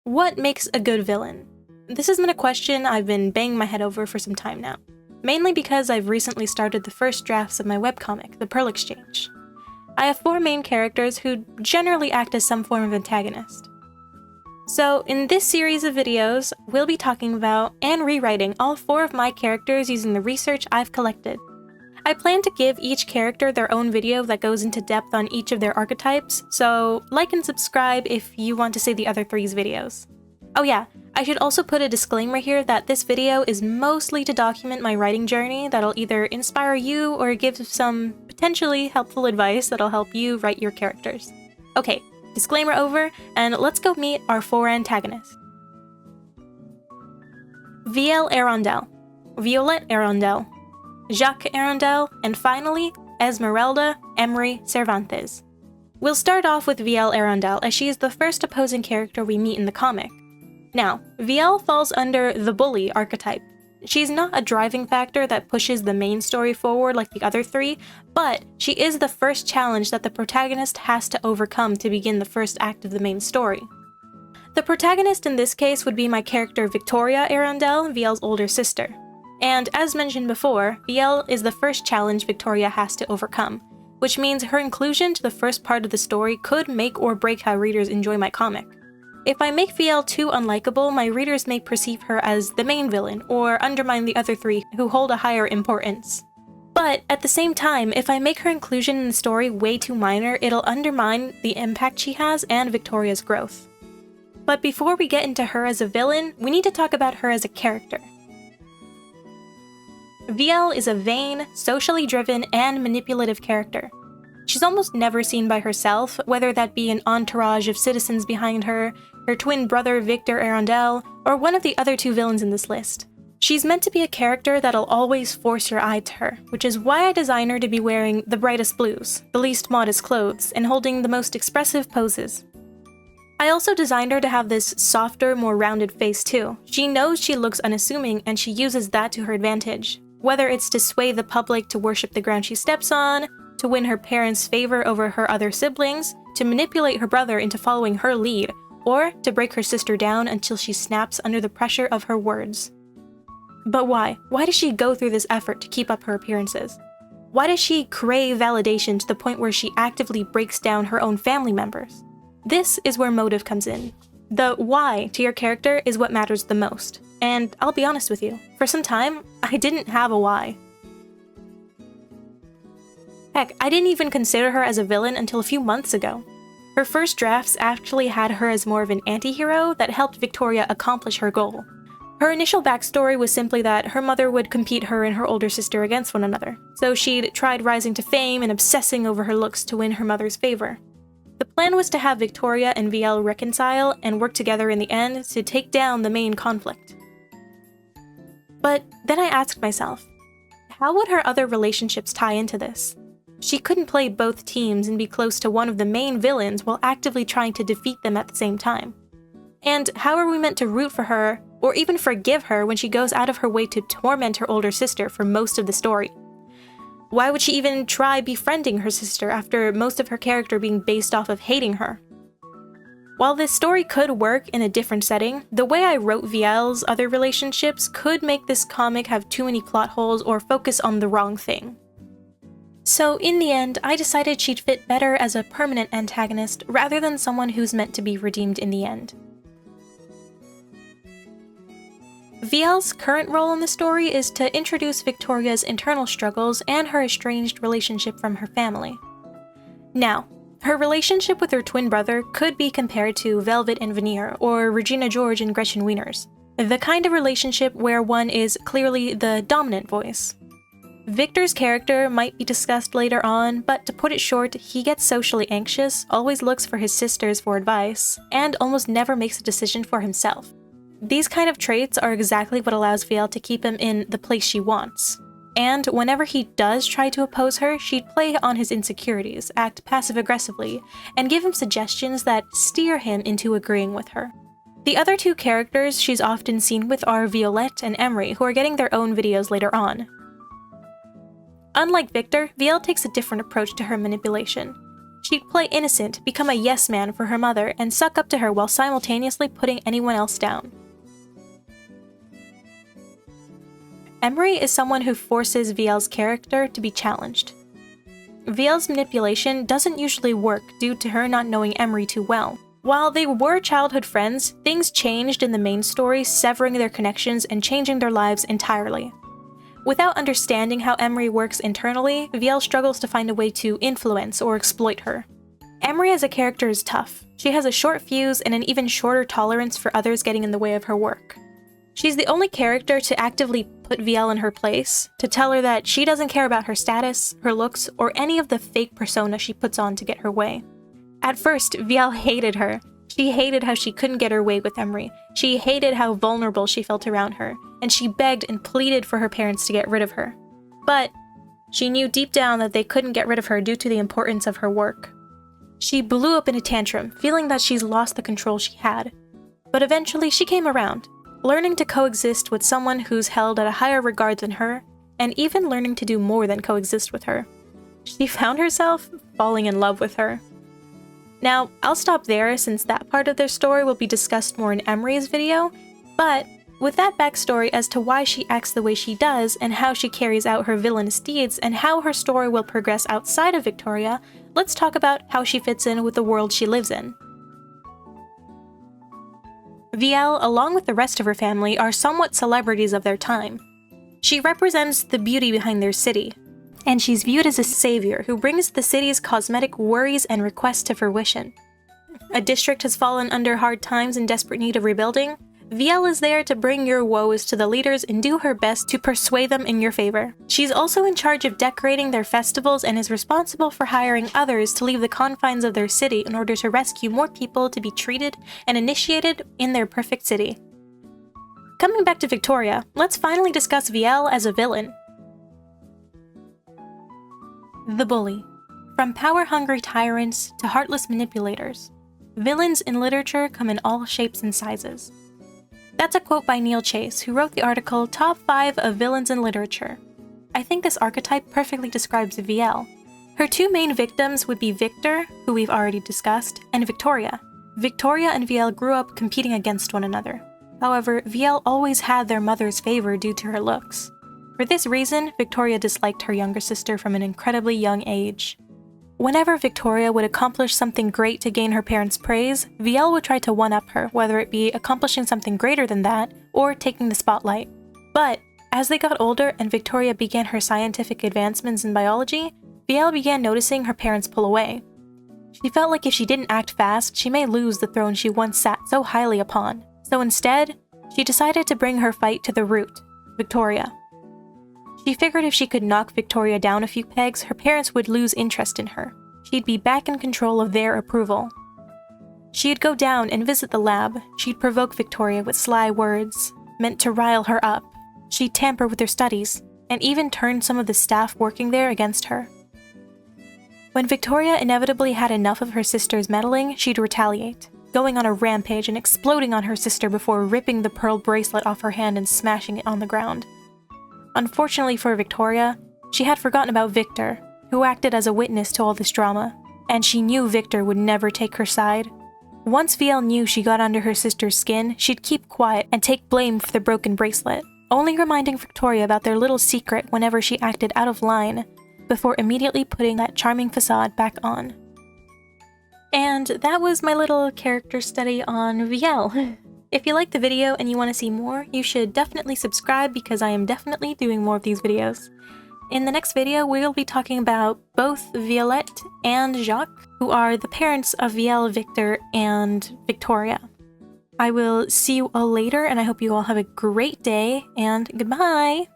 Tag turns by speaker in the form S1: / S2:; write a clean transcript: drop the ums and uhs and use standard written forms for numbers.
S1: What makes a good villain? This has been a question I've been banging my head over for some time now, mainly because I've recently started the first drafts of my webcomic, The Pearl Exchange. I have 4 main characters who generally act as some form of antagonist. So, in this series of videos, we'll be talking about and rewriting all 4 of my characters using the research I've collected. I plan to give each character their own video that goes into depth on each of their archetypes, so like and subscribe if you want to see the other 3's videos. Oh yeah, I should also put a disclaimer here that this video is mostly to document my writing journey that'll either inspire you or give some potentially helpful advice that'll help you write your characters. Okay, disclaimer over, and let's go meet our 4 antagonists. Viel Arundel, Violette Arundel, Jacques Arundel, and finally, Esmeralda Emory Cervantes. We'll start off with Viel Arundel, as she is the first opposing character we meet in the comic. Now, Viel falls under the bully archetype. She's not a driving factor that pushes the main story forward like the other 3, but she is the first challenge that the protagonist has to overcome to begin the first act of the main story. The protagonist in this case would be my character Victoria Arundel, Viel's older sister. And as mentioned before, Viel is the first challenge Victoria has to overcome, which means her inclusion to the first part of the story could make or break how readers enjoy my comic. If I make Viel too unlikable, my readers may perceive her as the main villain, or undermine the other 3 who hold a higher importance. But at the same time, if I make her inclusion in the story way too minor, it'll undermine the impact she has and Victoria's growth. But before we get into her as a villain, we need to talk about her as a character. Viel is a vain, socially driven, and manipulative character. She's almost never seen by herself, whether that be an entourage of citizens behind her, her twin brother Victor Arundel, or one of the other 2 villains in this list. She's meant to be a character that'll always force your eye to her, which is why I designed her to be wearing the brightest blues, the least modest clothes, and holding the most expressive poses. I also designed her to have this softer, more rounded face too. She knows she looks unassuming, and she uses that to her advantage. Whether it's to sway the public to worship the ground she steps on, to win her parents' favor over her other siblings, to manipulate her brother into following her lead, or to break her sister down until she snaps under the pressure of her words. But why? Why does she go through this effort to keep up her appearances? Why does she crave validation to the point where she actively breaks down her own family members? This is where motive comes in. The why to your character is what matters the most. And I'll be honest with you, for some time, I didn't have a why. Heck, I didn't even consider her as a villain until a few months ago. Her first drafts actually had her as more of an anti-hero that helped Victoria accomplish her goal. Her initial backstory was simply that her mother would compete her and her older sister against one another, so she'd tried rising to fame and obsessing over her looks to win her mother's favor. The plan was to have Victoria and Viel reconcile and work together in the end to take down the main conflict. But then I asked myself, how would her other relationships tie into this? She couldn't play both teams and be close to one of the main villains while actively trying to defeat them at the same time. And how are we meant to root for her, or even forgive her when she goes out of her way to torment her older sister for most of the story? Why would she even try befriending her sister after most of her character being based off of hating her? While this story could work in a different setting, the way I wrote Viel's other relationships could make this comic have too many plot holes or focus on the wrong thing. So in the end, I decided she'd fit better as a permanent antagonist rather than someone who's meant to be redeemed in the end. Viel's current role in the story is to introduce Victoria's internal struggles and her estranged relationship from her family. Now, her relationship with her twin brother could be compared to Velvet and Veneer, or Regina George and Gretchen Wieners, the kind of relationship where one is clearly the dominant voice. Victor's character might be discussed later on, but to put it short, he gets socially anxious, always looks for his sisters for advice, and almost never makes a decision for himself. These kind of traits are exactly what allows Viel to keep him in the place she wants. And whenever he does try to oppose her, she'd play on his insecurities, act passive-aggressively, and give him suggestions that steer him into agreeing with her. The other 2 characters she's often seen with are Violette and Emory, who are getting their own videos later on. Unlike Victor, Viel takes a different approach to her manipulation. She'd play innocent, become a yes man for her mother, and suck up to her while simultaneously putting anyone else down. Emory is someone who forces VL's character to be challenged. VL's manipulation doesn't usually work due to her not knowing Emory too well. While they were childhood friends, things changed in the main story, severing their connections and changing their lives entirely. Without understanding how Emory works internally, VL struggles to find a way to influence or exploit her. Emory as a character is tough. She has a short fuse and an even shorter tolerance for others getting in the way of her work. She's the only character to actively put VL in her place, to tell her that she doesn't care about her status, her looks, or any of the fake persona she puts on to get her way. At first, VL hated her. She hated how she couldn't get her way with Emory. She hated how vulnerable she felt around her, and she begged and pleaded for her parents to get rid of her. But she knew deep down that they couldn't get rid of her due to the importance of her work. She blew up in a tantrum, feeling that she's lost the control she had. But eventually she came around, learning to coexist with someone who's held at a higher regard than her, and even learning to do more than coexist with her. She found herself falling in love with her. Now, I'll stop there since that part of their story will be discussed more in Emory's video, but with that backstory as to why she acts the way she does and how she carries out her villainous deeds and how her story will progress outside of Victoria, let's talk about how she fits in with the world she lives in. VL, along with the rest of her family, are somewhat celebrities of their time. She represents the beauty behind their city, and she's viewed as a savior who brings the city's cosmetic worries and requests to fruition. A district has fallen under hard times in desperate need of rebuilding. VL is there to bring your woes to the leaders and do her best to persuade them in your favor. She's also in charge of decorating their festivals and is responsible for hiring others to leave the confines of their city in order to rescue more people to be treated and initiated in their perfect city. Coming back to Victoria, let's finally discuss VL as a villain. The bully. From power-hungry tyrants to heartless manipulators, villains in literature come in all shapes and sizes. That's a quote by Neil Chase, who wrote the article Top 5 of Villains in Literature. I think this archetype perfectly describes VL. Her two main victims would be Victor, who we've already discussed, and Victoria. Victoria and VL grew up competing against one another. However, VL always had their mother's favor due to her looks. For this reason, Victoria disliked her younger sister from an incredibly young age. Whenever Victoria would accomplish something great to gain her parents' praise, VL would try to one-up her, whether it be accomplishing something greater than that, or taking the spotlight. But, as they got older and Victoria began her scientific advancements in biology, VL began noticing her parents pull away. She felt like if she didn't act fast, she may lose the throne she once sat so highly upon. So instead, she decided to bring her fight to the root, Victoria. She figured if she could knock Victoria down a few pegs, her parents would lose interest in her. She'd be back in control of their approval. She'd go down and visit the lab. She'd provoke Victoria with sly words, meant to rile her up. She'd tamper with her studies, and even turn some of the staff working there against her. When Victoria inevitably had enough of her sister's meddling, she'd retaliate, going on a rampage and exploding on her sister before ripping the pearl bracelet off her hand and smashing it on the ground. Unfortunately for Victoria, she had forgotten about Victor, who acted as a witness to all this drama, and she knew Victor would never take her side. Once VL knew she got under her sister's skin, she'd keep quiet and take blame for the broken bracelet, only reminding Victoria about their little secret whenever she acted out of line, before immediately putting that charming facade back on. And that was my little character study on VL. If you liked the video and you want to see more, you should definitely subscribe because I am definitely doing more of these videos. In the next video, we'll be talking about both Violette and Jacques, who are the parents of VL, Victor, and Victoria. I will see you all later, and I hope you all have a great day, and goodbye!